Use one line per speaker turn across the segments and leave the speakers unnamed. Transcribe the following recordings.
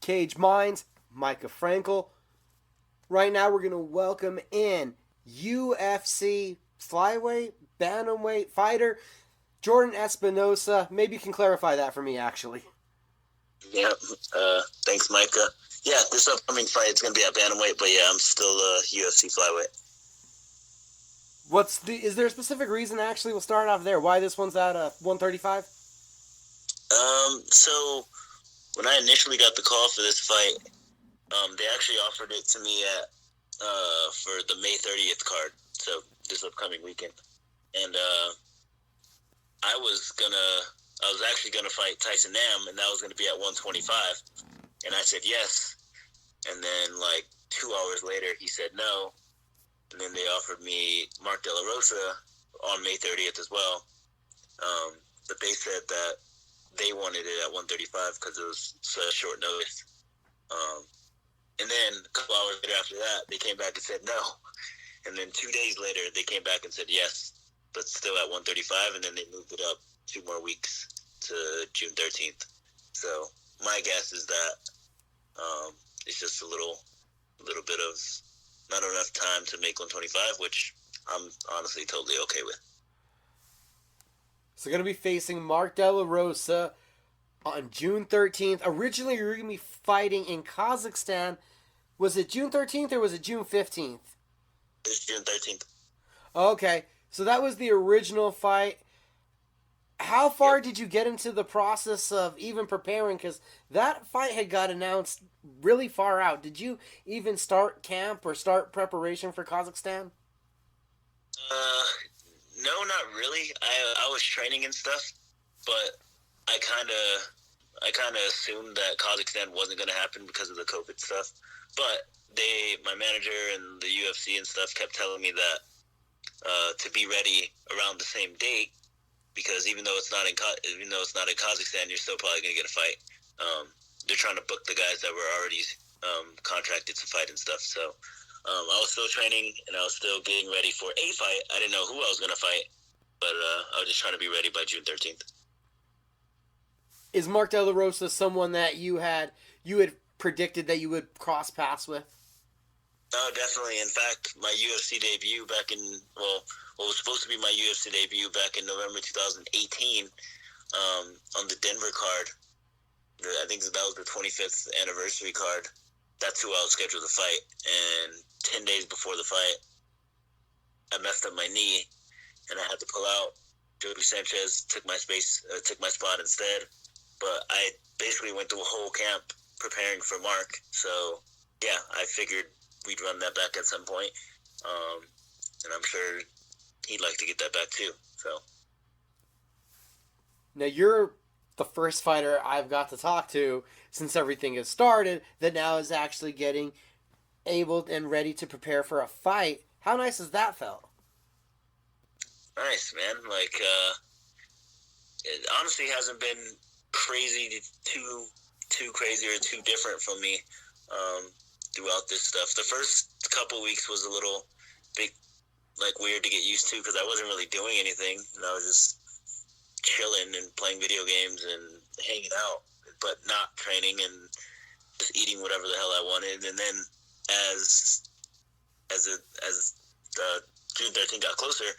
Cage Minds, Micah Frankel. Right now we're going to welcome in UFC flyweight, bantamweight fighter, Jordan Espinosa. Maybe you can clarify that for me, actually.
Yeah, thanks, Micah. Yeah, this upcoming fight is going to be at bantamweight, but yeah, I'm still UFC flyweight.
Is there a specific reason, actually? We'll start off there. Why this one's at 135?
So when I initially got the call for this fight, they actually offered it to me at for the May 30th card, so this upcoming weekend. And I was actually gonna fight Tyson Nam, and that was gonna be at 125. And I said yes. And then like 2 hours later, he said no. And then they offered me Mark De La Rosa on May 30th as well. But they said that they wanted it at 135 because it was such short notice. And then a couple hours later after that, they came back and said no. And then 2 days later, they came back and said yes, but still at 135. And then they moved it up 2 more weeks to June 13th. So my guess is that it's just a little bit of not enough time to make 125, which I'm honestly totally okay with.
So going to be facing Mark De La Rosa on June 13th. Originally, you were going to be fighting in Kazakhstan. Was it June 13th or was it June 15th?
It's June 13th.
Okay, so that was the original fight. How far did you get into the process of even preparing? Because that fight had got announced really far out. Did you even start camp or start preparation for Kazakhstan?
No, not really. I was training and stuff, but I kind of assumed that Kazakhstan wasn't going to happen because of the COVID stuff. But my manager and the UFC and stuff kept telling me that to be ready around the same date, because even though it's not in Kazakhstan, you're still probably going to get a fight. They're trying to book the guys that were already contracted to fight and stuff. So I was still training and I was still getting ready for a fight. I didn't know who I was going to fight, but I was just trying to be ready by June 13th.
Is Mark De La Rosa someone that you had predicted that you would cross paths with?
Oh, definitely. In fact, my UFC debut what was supposed to be my UFC debut back in November 2018 on the Denver card. I think that was the 25th anniversary card. That's who I was scheduled to fight. And 10 days before the fight, I messed up my knee, and I had to pull out. Joey Sanchez took my spot instead. But I basically went through a whole camp preparing for Mark. So, yeah, I figured we'd run that back at some point. And I'm sure he'd like to get that back too. So.
Now, you're the first fighter I've got to talk to since everything has started that now is actually getting able and ready to prepare for a fight. How nice has that felt?
Nice, man. It honestly hasn't been crazy, too crazy or too different from me throughout this stuff. The first couple weeks was a little bit weird to get used to because I wasn't really doing anything, and I was just chilling and playing video games and hanging out, but not training and just eating whatever the hell I wanted. And then as June 13th got closer,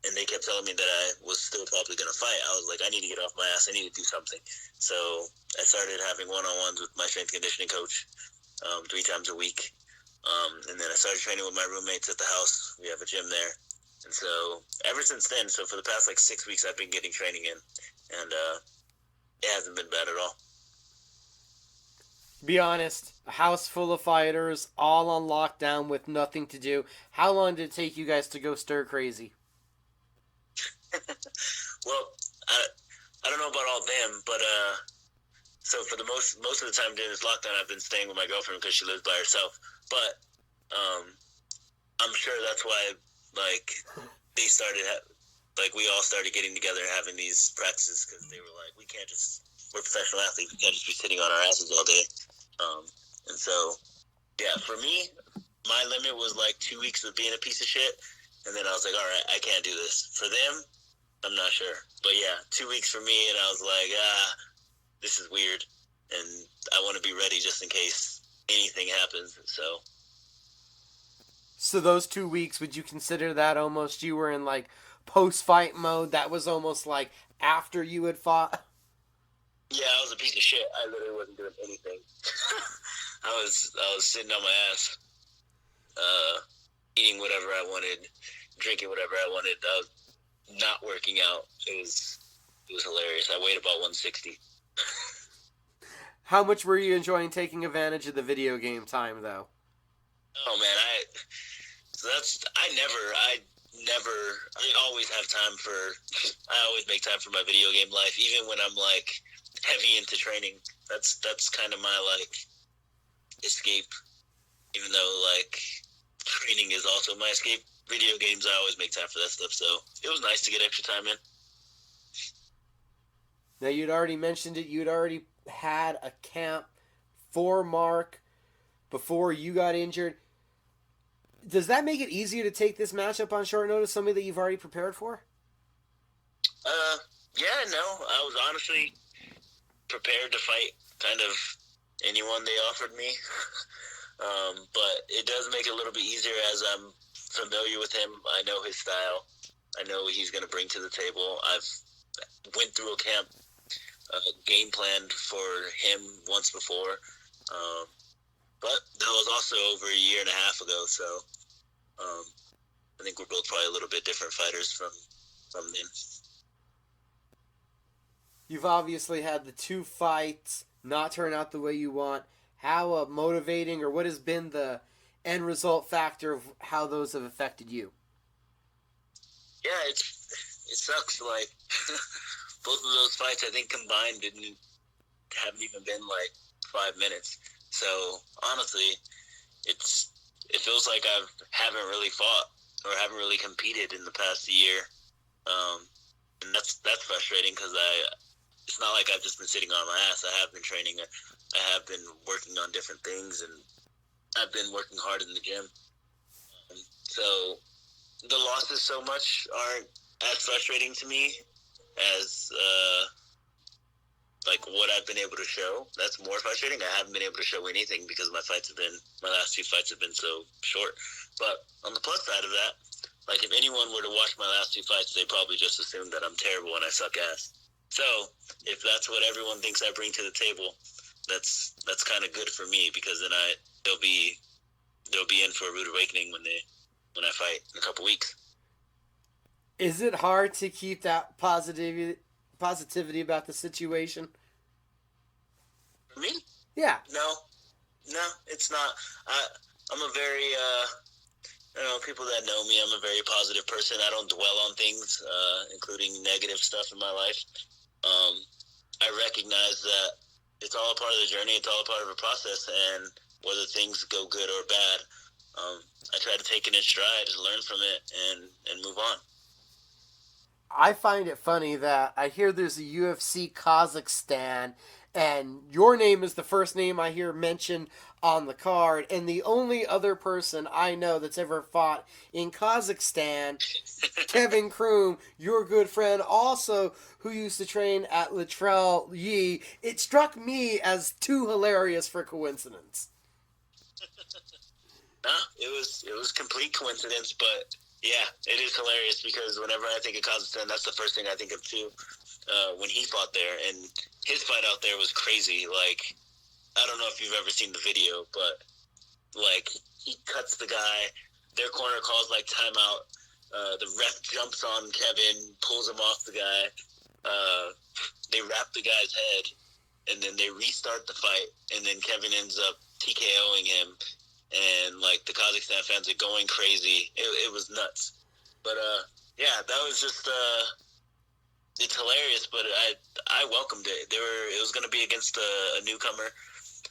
and they kept telling me that I was still probably going to fight. I was like, I need to get off my ass. I need to do something. So I started having one-on-ones with my strength conditioning coach 3 times a week. And then I started training with my roommates at the house. We have a gym there. And so ever since then, so for the past 6 weeks, I've been getting training in. And it hasn't been bad at all.
Be honest, a house full of fighters, all on lockdown with nothing to do. How long did it take you guys to go stir crazy?
Well, I don't know about all them, but so for the most of the time during this lockdown, I've been staying with my girlfriend because she lives by herself. But I'm sure that's why they started we all started getting together and having these practices because they were like, we're professional athletes, we can't just be sitting on our asses all day. And so yeah, for me, my limit was 2 weeks of being a piece of shit, and then I was like, all right, I can't do this. For them, I'm not sure. But yeah, 2 weeks for me, and I was like, this is weird. and I want to be ready just in case anything happens.
So those 2 weeks, would you consider that almost you were in like post-fight mode? That was almost like after you had fought?
Yeah, I was a piece of shit. I literally wasn't doing anything. I was sitting on my ass, eating whatever I wanted, drinking whatever I wanted. I was not working out. It was hilarious. I weighed about 160.
How much were you enjoying taking advantage of the video game time, though?
Oh man, I always have time for. I always make time for my video game life, even when I'm like heavy into training. That's kind of my like escape. Even though like training is also my escape, video games I always make time for that stuff. So it was nice to get extra time in.
Now, you'd already mentioned it. You'd already had a camp for Mark before you got injured. Does that make it easier to take this matchup on short notice, something that you've already prepared for?
Yeah, no. I was honestly prepared to fight kind of anyone they offered me. But it does make it a little bit easier as I'm familiar with him. I know his style. I know what he's going to bring to the table. I've went through a camp game plan for him once before. But that was also over a year and a half ago, so I think we're both probably a little bit different fighters from then.
You've obviously had the 2 fights not turn out the way you want. How motivating, or what has been the end result factor of how those have affected you?
Yeah, it sucks. Like both of those fights, I think combined haven't even been like 5 minutes. So honestly, it feels like I haven't really fought or haven't really competed in the past year, and that's frustrating because it's not like I've just been sitting on my ass. I have been training. I have been working on different things, and I've been working hard in the gym. So the losses so much aren't as frustrating to me as like what I've been able to show. That's more frustrating. I haven't been able to show anything because my last 2 fights have been so short. But on the plus side of that, like if anyone were to watch my last 2 fights, they probably just assume that I'm terrible and I suck ass. So if that's what everyone thinks I bring to the table, that's kind of good for me, because then they'll be in for a rude awakening when I fight in a couple weeks.
Is it hard to keep that positivity about the situation?
For me?
Yeah.
No, it's not. I'm a very, people that know me, I'm a very positive person. I don't dwell on things, including negative stuff in my life. I recognize that it's all a part of the journey. It's all a part of a process, and whether things go good or bad, I try to take it in stride, learn from it, and move on.
I find it funny that I hear there's a UFC Kazakhstan, and your name is the first name I hear mentioned on the card, and the only other person I know that's ever fought in Kazakhstan, Kevin Croom, your good friend, also who used to train at Latrell Yi. It struck me as too hilarious for coincidence.
No, it was complete coincidence, but yeah, it is hilarious because whenever I think of Kazakhstan, that's the first thing I think of too. When he fought there, and his fight out there was crazy. Like, I don't know if you've ever seen the video, but like he cuts the guy. Their corner calls like timeout. The ref jumps on Kevin, pulls him off the guy. They wrap the guy's head, and then they restart the fight, and then Kevin ends up TKOing him. And like the Kazakhstan fans are going crazy. It was nuts. But yeah, that was just it's hilarious. But I welcomed it. It was going to be against a newcomer,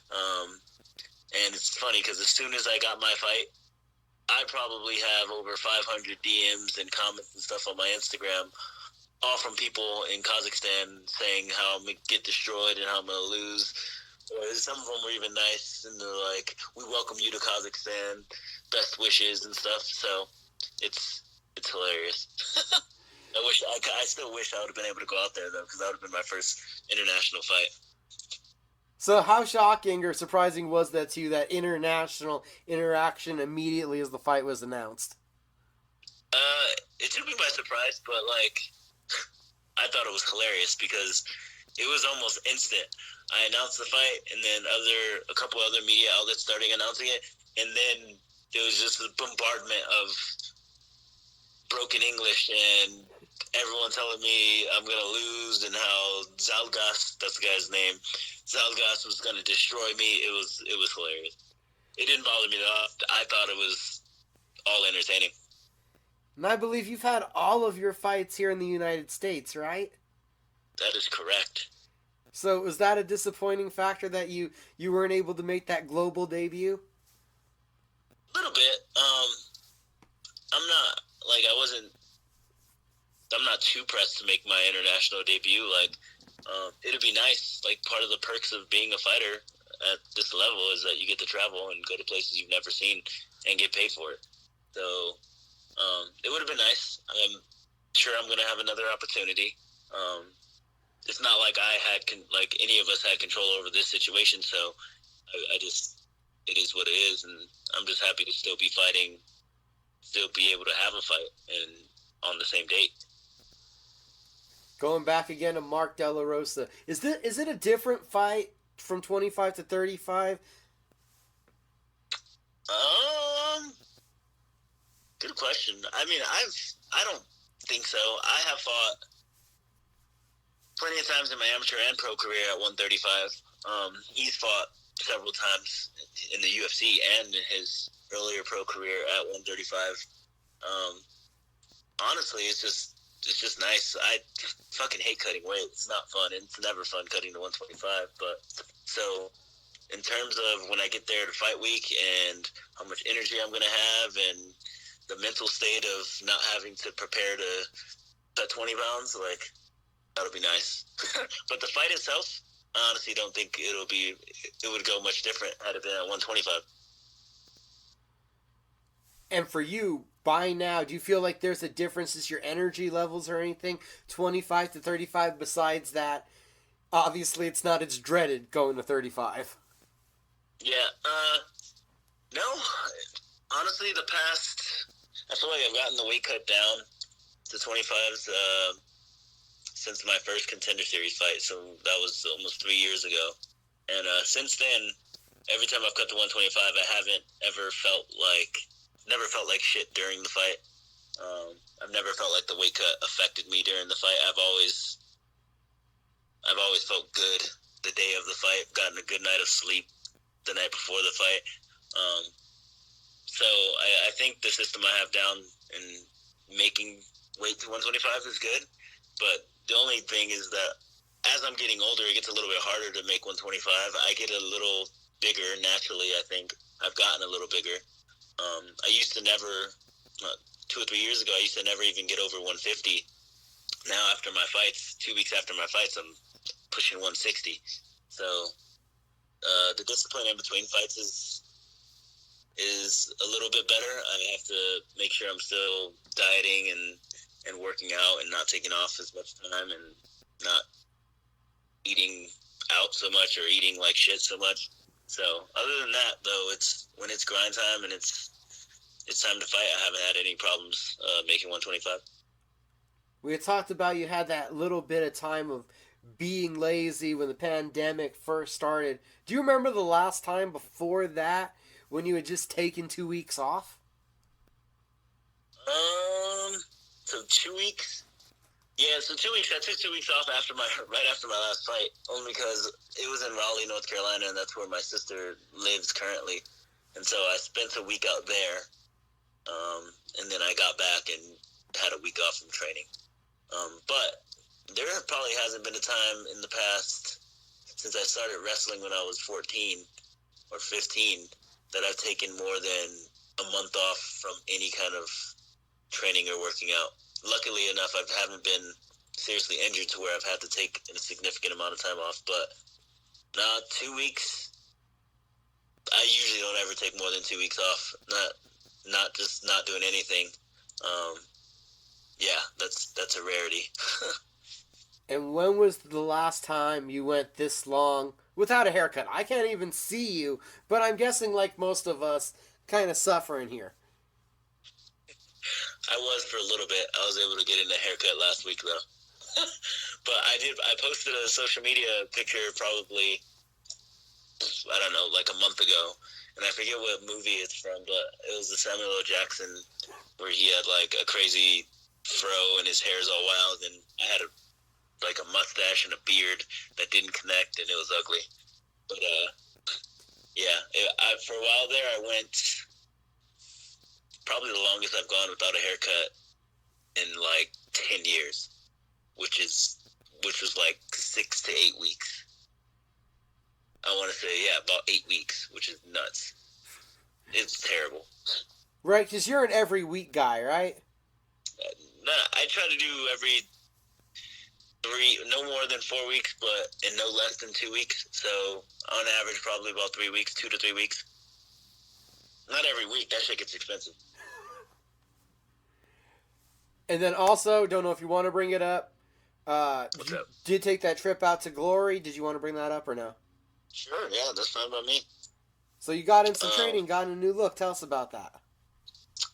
and it's funny because as soon as I got my fight, I probably have over 500 DMs and comments and stuff on my Instagram, all from people in Kazakhstan saying how I'm gonna get destroyed and how I'm gonna lose. Some of them were even nice, and they're like, "We welcome you to Kazakhstan, best wishes and stuff." So it's hilarious. I still wish I would have been able to go out there though, because that would have been my first international fight.
So how shocking or surprising was that to you, that international interaction immediately as the fight was announced?
It took me by surprise, but like I thought it was hilarious because it was almost instant. I announced the fight, and then a couple other media outlets started announcing it, and then there was just a bombardment of broken English and everyone telling me I'm gonna lose and how Zalgas, that's the guy's name, Zalgas was gonna destroy me. It was hilarious. It didn't bother me at all. I thought it was all entertaining.
And I believe you've had all of your fights here in the United States, right?
That is correct.
So was that a disappointing factor that you weren't able to make that global debut?
A little bit. I'm not like I wasn't. I'm not too pressed to make my international debut. Like, it'd be nice. Like, part of the perks of being a fighter at this level is that you get to travel and go to places you've never seen and get paid for it. So, it would have been nice. I'm sure I'm going to have another opportunity. It's not like like any of us had control over this situation. So, I just, it is what it is, and I'm just happy to still be fighting, still be able to have a fight, and on the same date.
Going back again to Mark De La Rosa, is it a different fight from 25 to 35?
Good question. I mean, I don't think so. I have fought plenty of times in my amateur and pro career at 135. He's fought several times in the UFC and in his earlier pro career at 135. Honestly, it's just nice. I fucking hate cutting weight. It's not fun. It's never fun cutting to 125. But so in terms of when I get there to fight week and how much energy I'm going to have and the mental state of not having to prepare to cut 20 pounds, like, that'll be nice. But the fight itself, I honestly don't think it would go much different had it been at 125.
And for you, by now, do you feel like there's a difference as your energy levels or anything? 25 to 35, besides that, obviously it's not as dreaded going to 35.
Yeah, no. Honestly, I feel like I've gotten the weight cut down to 25s since my first Contender Series fight, so that was almost 3 years ago. And since then, every time I've cut to 125, I haven't never felt like shit during the fight. I've never felt like the weight cut affected me during the fight. I've always felt good the day of the fight, gotten a good night of sleep the night before the fight. So I think the system I have down in making weight to 125 is good. But the only thing is that as I'm getting older, it gets a little bit harder to make 125. I get a little bigger naturally, I think. I've gotten a little bigger. I used to never, 2 or 3 years ago, I used to never even get over 150. Now after my fights, 2 weeks after my fights, I'm pushing 160. So the discipline in between fights is a little bit better. I have to make sure I'm still dieting and working out and not taking off as much time and not eating out so much or eating like shit so much. So other than that, though, it's when it's grind time and it's time to fight, I haven't had any problems making 125.
We had talked about you had that little bit of time of being lazy when the pandemic first started. Do you remember the last time before that when you had just taken 2 weeks off?
So 2 weeks. Yeah, so 2 weeks. I took 2 weeks off right after my last fight, only because it was in Raleigh, North Carolina, and that's where my sister lives currently. And so I spent a week out there, and then I got back and had a week off from training. But there probably hasn't been a time in the past since I started wrestling when I was 14 or 15 that I've taken more than a month off from any kind of training or working out. Luckily enough, I haven't been seriously injured to where I've had to take a significant amount of time off. But 2 weeks, I usually don't ever take more than 2 weeks off. Not just not doing anything. Yeah, that's a rarity.
And when was the last time you went this long without a haircut. I can't even see you, but I'm guessing like most of us, kind of suffering here.
I was for a little bit. I was able to get in a haircut last week though. But I posted a social media picture probably, I don't know, like a month ago, and I forget what movie it's from, but it was the Samuel L. Jackson where he had like a crazy fro and his hair's all wild, and I had like a mustache and a beard that didn't connect, and it was ugly. But yeah, for a while there, I went probably the longest I've gone without a haircut in like 10 years, which was like 6 to 8 weeks. I want to say, yeah, about 8 weeks, which is nuts. It's terrible.
Right, because you're an every week guy, right?
Nah, I try to do every no more than 4 weeks, but in no less than 2 weeks. So on average, probably about 3 weeks, 2 to 3 weeks. Not every week. That shit gets expensive.
And then also, don't know if you want to bring it up.
What's up?
Did take that trip out to Glory. Did you want to bring that up or no?
Sure, yeah, that's fine by me.
So you got in some training, got in a new look. Tell us about that.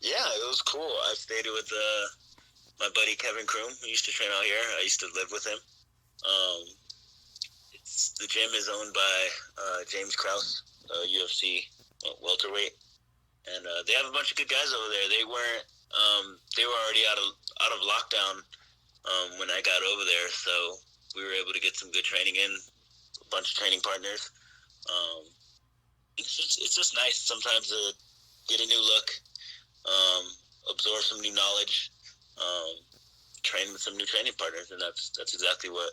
Yeah, it was cool. I stayed with my buddy Kevin Croom, who used to train out here. I used to live with him. The gym is owned by James Krause, UFC welterweight, and they have a bunch of good guys over there. They weren't. They were already out of lockdown when I got over there, so we were able to get some good training in. A bunch of training partners. It's just nice sometimes to get a new look, absorb some new knowledge, train with some new training partners, and that's exactly what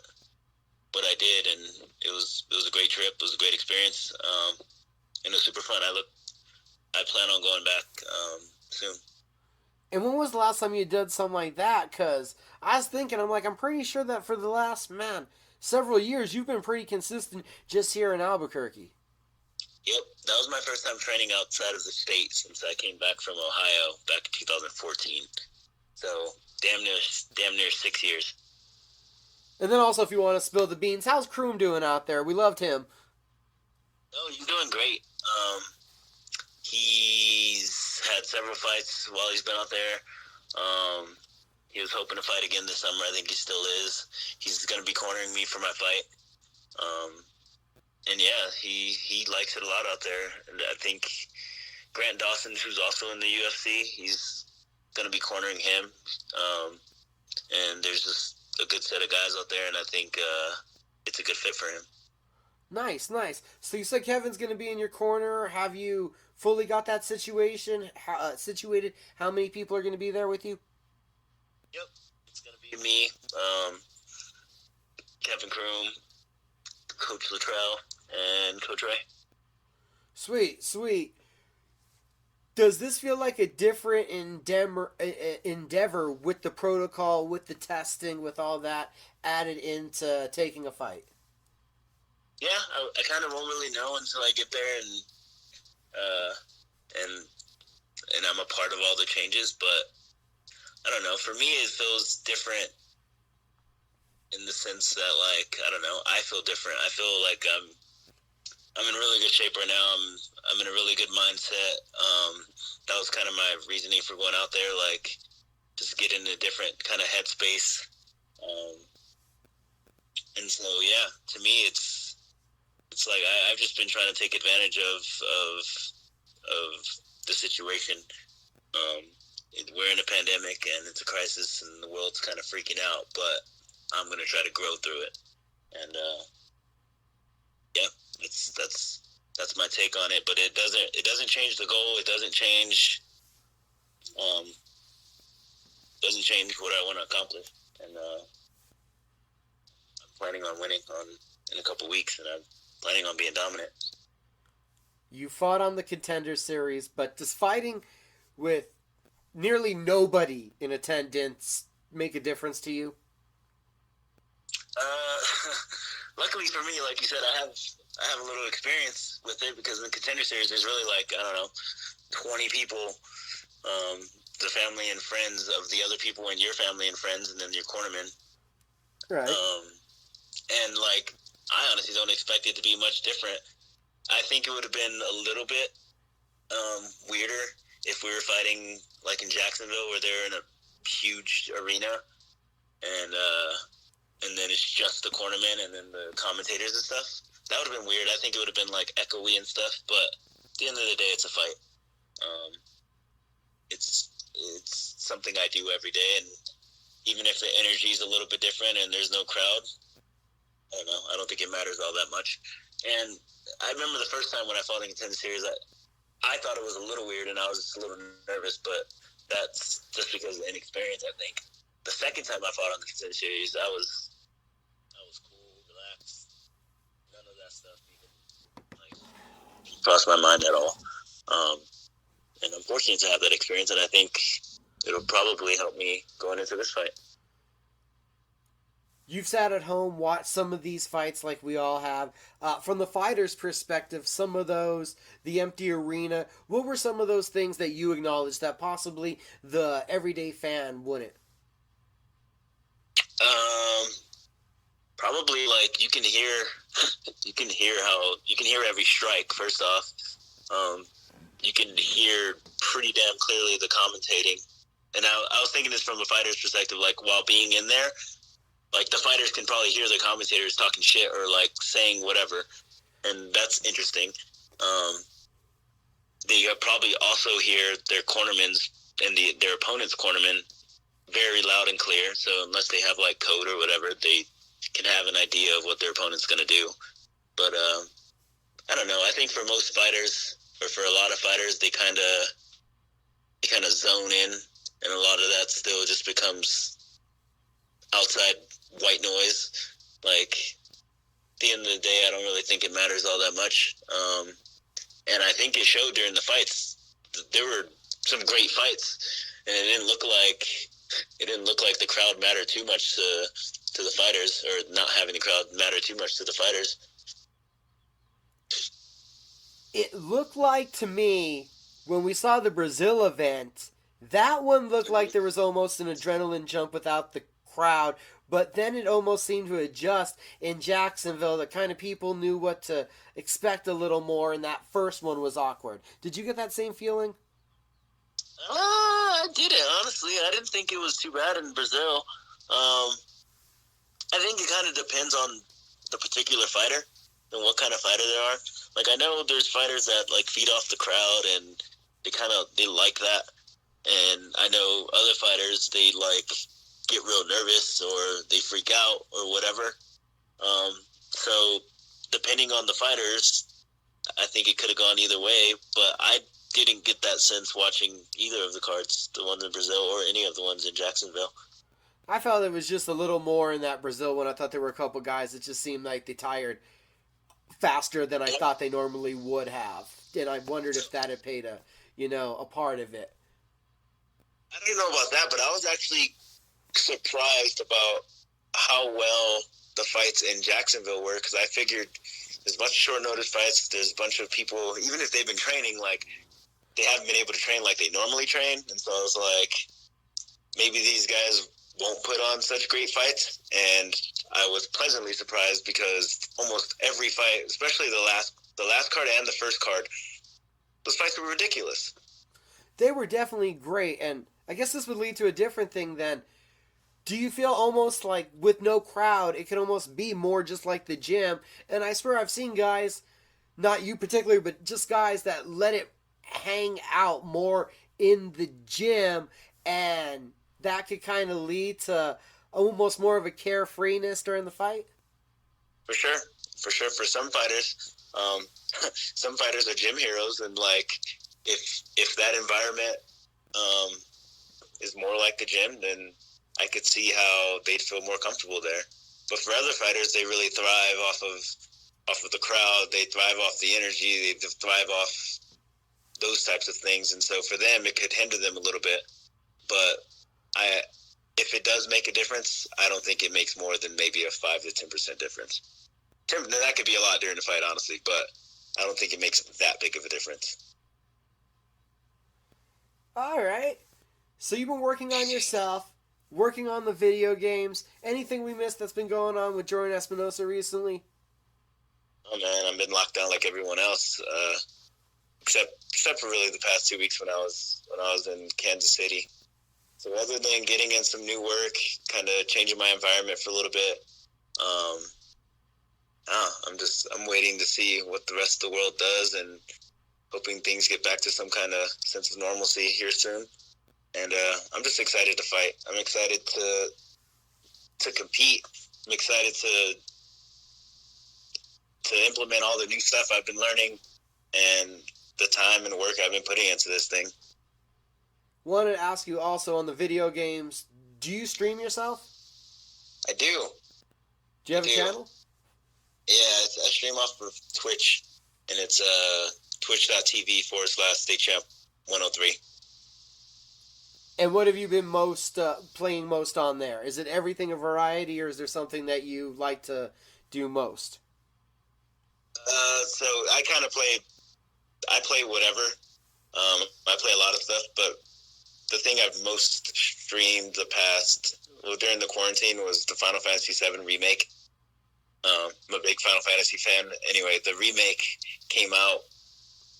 I did, and it was a great trip. It was a great experience, and it was super fun. I plan on going back soon.
And when was the last time you did something like that? Because I was thinking, I'm pretty sure that for the last, several years, you've been pretty consistent just here in Albuquerque.
Yep, that was my first time training outside of the state since I came back from Ohio back in 2014. So damn near 6 years.
And then also, if you want to spill the beans, how's Croom doing out there? We loved him.
Oh, he's doing great. He's had several fights while he's been out there. He was hoping to fight again this summer. I think he still is. He's going to be cornering me for my fight. And yeah, he likes it a lot out there. And I think Grant Dawson, who's also in the UFC, he's going to be cornering him. And there's just a good set of guys out there, and I think it's a good fit for him.
Nice. So you said Kevin's going to be in your corner. Have you fully got that situation situated? How many people are going to be there with you?
Yep. It's going to be me, Kevin Croom, Coach Luttrell, and Coach Ray.
Sweet. Does this feel like a different endeavor with the protocol, with the testing, with all that added into taking a fight?
Yeah, I kind of won't really know until I get there and I'm a part of all the changes. But I don't know. For me, it feels different in the sense that, like, I don't know. I feel different. I feel like I'm in really good shape right now. I'm in a really good mindset. That was kind of my reasoning for going out there, like, just get in a different kind of headspace. And so, yeah, to me, it's like I've just been trying to take advantage of the situation. We're in a pandemic and it's a crisis and the world's kind of freaking out, but I'm going to try to grow through it. And yeah, that's my take on it. But it doesn't change the goal. It doesn't change what I want to accomplish. And I'm planning on winning in a couple weeks, and I'm planning on being dominant.
You fought on the Contender Series, but does fighting with nearly nobody in attendance make a difference to you?
Luckily for me, like you said, I have a little experience with it because in the Contender Series, there's really like, I don't know, 20 people, the family and friends of the other people and your family and friends, and then your cornermen.
Right.
And like I honestly don't expect it to be much different. I think it would have been a little bit weirder if we were fighting like in Jacksonville, where they're in a huge arena, and then it's just the cornermen and then the commentators and stuff. That would have been weird. I think it would have been like echoey and stuff. But at the end of the day, it's a fight. It's something I do every day, and even if the energy is a little bit different and there's no crowd, I don't know. I don't think it matters all that much. And I remember the first time when I fought in a contender series, I thought it was a little weird and I was just a little nervous, but that's just because of inexperience, I think. The second time I fought on the contender series, I was cool, relaxed. None of that stuff even like crossed my mind at all. And I'm fortunate to have that experience, and I think it'll probably help me going into this fight.
You've sat at home, watched some of these fights like we all have. From the fighter's perspective, some of those, the empty arena, what were some of those things that you acknowledged that possibly the everyday fan wouldn't?
Probably like you can hear every strike. First off, you can hear pretty damn clearly the commentating. And I was thinking this from a fighter's perspective, like while being in there, like the fighters can probably hear the commentators talking shit or like saying whatever, and that's interesting. They probably also hear their cornermen's and their opponent's cornermen very loud and clear. So unless they have like code or whatever, they can have an idea of what their opponent's going to do. But I don't know. I think for most fighters, or for a lot of fighters, they kind of zone in, and a lot of that still just becomes outside white noise. Like at the end of the day, I don't really think it matters all that much. And I think it showed during the fights. There were some great fights, and it didn't look like the crowd mattered too much to the fighters, or not having the crowd matter too much to the fighters.
It looked like to me, when we saw the Brazil event, that one looked like there was almost an adrenaline jump without the crowd, but then it almost seemed to adjust in Jacksonville. The kind of people knew what to expect a little more, and that first one was awkward. Did you get that same feeling?
I didn't, honestly. I didn't think it was too bad in Brazil. I think it kind of depends on the particular fighter and what kind of fighter they are. Like, I know there's fighters that like feed off the crowd and they like that. And I know other fighters, they like get real nervous or they freak out or whatever. So depending on the fighters, I think it could have gone either way, but I didn't get that sense watching either of the cards, the ones in Brazil or any of the ones in Jacksonville.
I felt it was just a little more in that Brazil one. I thought there were a couple guys that just seemed like they tired faster than I thought they normally would have. And I wondered if that had played a part of it.
I don't know about that, but I was actually surprised about how well the fights in Jacksonville were, because I figured there's a bunch of short notice fights. There's a bunch of people, even if they've been training, like they haven't been able to train like they normally train. And so I was like, maybe these guys won't put on such great fights. And I was pleasantly surprised, because almost every fight, especially the last card and the first card, those fights were ridiculous.
They were definitely great, and I guess this would lead to a different thing then. Do you feel almost like with no crowd, it can almost be more just like the gym? And I swear I've seen guys, not you particularly, but just guys that let it hang out more in the gym, and that could kind of lead to almost more of a carefreeness during the fight?
For sure. For some fighters, some fighters are gym heroes, and like if that environment is more like the gym, then I could see how they'd feel more comfortable there. But for other fighters, they really thrive off of the crowd. They thrive off the energy. They thrive off those types of things. And so for them, it could hinder them a little bit. But if it does make a difference, I don't think it makes more than maybe a 5 to 10% difference. That could be a lot during the fight, honestly, but I don't think it makes that big of a difference.
All right. So you've been working on yourself, working on the video games. Anything we missed that's been going on with Jordan Espinosa recently?
Oh man, I've been locked down like everyone else, except for really the past 2 weeks when I was in Kansas City. So other than getting in some new work, kind of changing my environment for a little bit, I'm waiting to see what the rest of the world does, and hoping things get back to some kind of sense of normalcy here soon. And I'm just excited to fight. I'm excited to compete. I'm excited to implement all the new stuff I've been learning and the time and work I've been putting into this thing.
Wanted to ask you also on the video games, do you stream yourself?
I do.
Do you have a channel?
Yeah, I stream off of Twitch, and it's twitch.tv/StateChamp103.
And what have you been playing most on there? Is it everything a variety, or is there something that you like to do most?
So I kind of play whatever. I play a lot of stuff, but the thing I've most streamed during the quarantine was the Final Fantasy VII Remake. I'm a big Final Fantasy fan. Anyway, the remake came out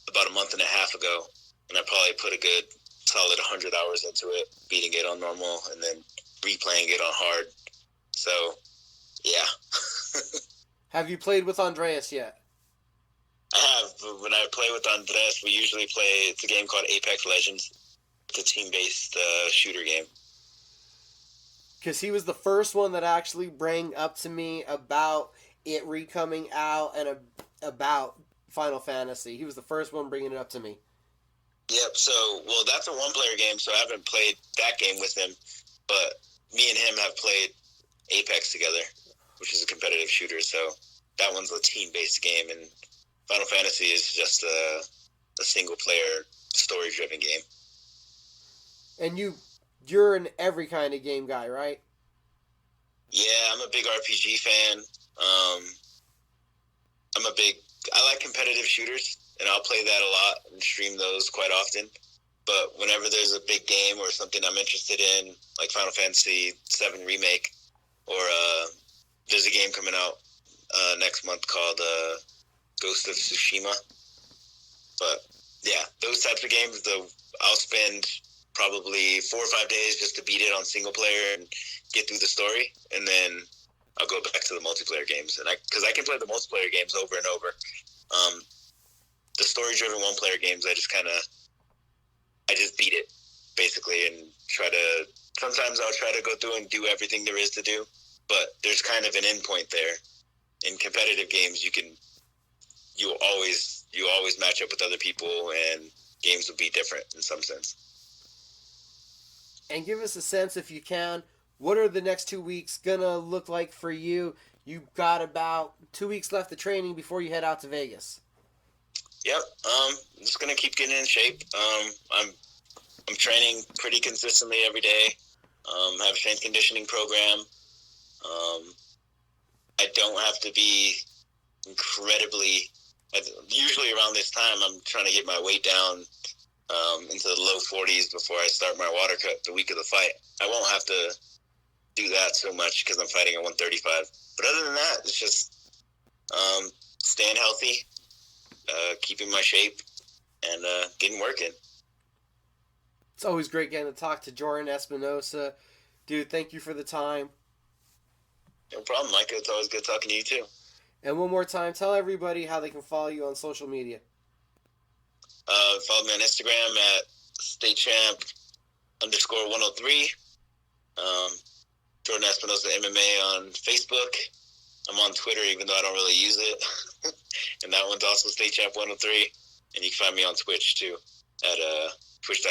about a month and a half ago, and I probably put a good solid 100 hours into it, beating it on normal and then replaying it on hard. So, yeah.
Have you played with Andreas yet?
I have. But when I play with Andres, we usually play, it's a game called Apex Legends. It's a team-based shooter game.
Because he was the first one that actually rang up to me about it re-coming out and about Final Fantasy. He was the first one bringing it up to me.
Yep, well, that's a one-player game, so I haven't played that game with him. But me and him have played Apex together, which is a competitive shooter. So that one's a team-based game, and Final Fantasy is just a single-player, story-driven game.
And you're an every kind of game guy, right?
Yeah, I'm a big RPG fan. I like competitive shooters, and I'll play that a lot and stream those quite often. But whenever there's a big game or something I'm interested in, like Final Fantasy VII Remake, or there's a game coming out next month called Ghost of Tsushima. But yeah, those types of games, I'll spend probably 4 or 5 days just to beat it on single player and get through the story, and then I'll go back to the multiplayer games, and because I can play the multiplayer games over and over. The story-driven one-player games, I just beat it basically, and sometimes I'll try to go through and do everything there is to do, but there's kind of an end point there. In competitive games, you always match up with other people, and games will be different in some sense.
And give us a sense, if you can, what are the next 2 weeks gonna look like for you? You've got about 2 weeks left of training before you head out to Vegas.
Yep. I'm just gonna keep getting in shape. I'm training pretty consistently every day. Have a strength conditioning program. I don't have to be incredibly. Usually around this time, I'm trying to get my weight down into the low 40s before I start my water cut the week of the fight. I won't have to do that so much because I'm fighting at 135. But other than that, it's just staying healthy, keeping my shape, and getting working.
It's always great getting to talk to Jordan Espinosa. Dude, thank you for the time.
No problem, Micah. It's always good talking to you, too.
And one more time, tell everybody how they can follow you on social media.
Follow me on Instagram at StateChamp_103. Jordan Espinosa MMA on Facebook. I'm on Twitter, even though I don't really use it. And that one's also StateChamp103. And you can find me on Twitch, too, at Twitch.tv.